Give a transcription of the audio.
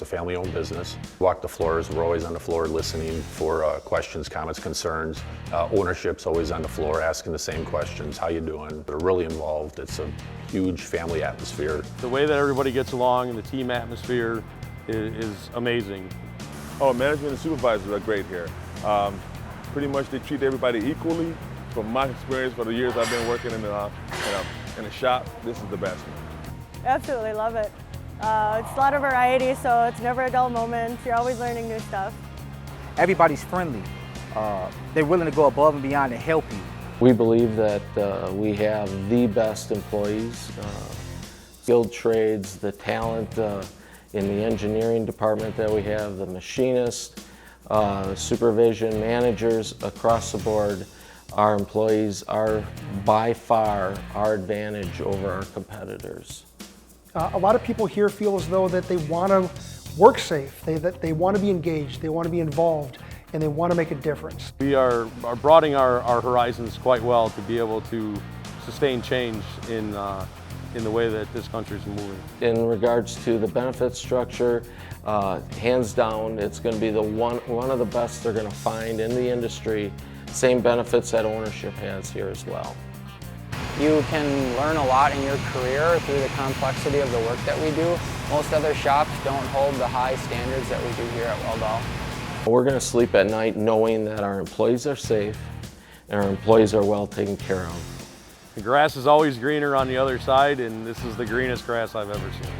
It's a family-owned business. Walk the floors, we're always on the floor listening for questions, comments, concerns. Ownership's always on the floor asking the same questions. How you doing? They're really involved. It's a huge family atmosphere. The way that everybody gets along and the team atmosphere is amazing. Oh, management and supervisors are great here. Pretty much they treat everybody equally. From my experience for the years I've been working in a shop, this is the best. Absolutely love it. It's a lot of variety, so it's never a dull moment. You're always learning new stuff. Everybody's friendly. They're willing to go above and beyond to help you. We believe that we have the best employees, skilled trades, the talent in the engineering department that we have, the machinists, supervision, managers across the board. Our employees are by far our advantage over our competitors. A lot of people here feel as though that they want to work safe, that they want to be engaged, they want to be involved, and they want to make a difference. We are broadening our horizons quite well to be able to sustain change in the way that this country is moving. In regards to the benefit structure, hands down, it's going to be one of the best they're going to find in the industry. Same benefits that ownership has here as well. You can learn a lot in your career through the complexity of the work that we do. Most other shops don't hold the high standards that we do here at Weldall. We're going to sleep at night knowing that our employees are safe and our employees are well taken care of. The grass is always greener on the other side, and this is the greenest grass I've ever seen.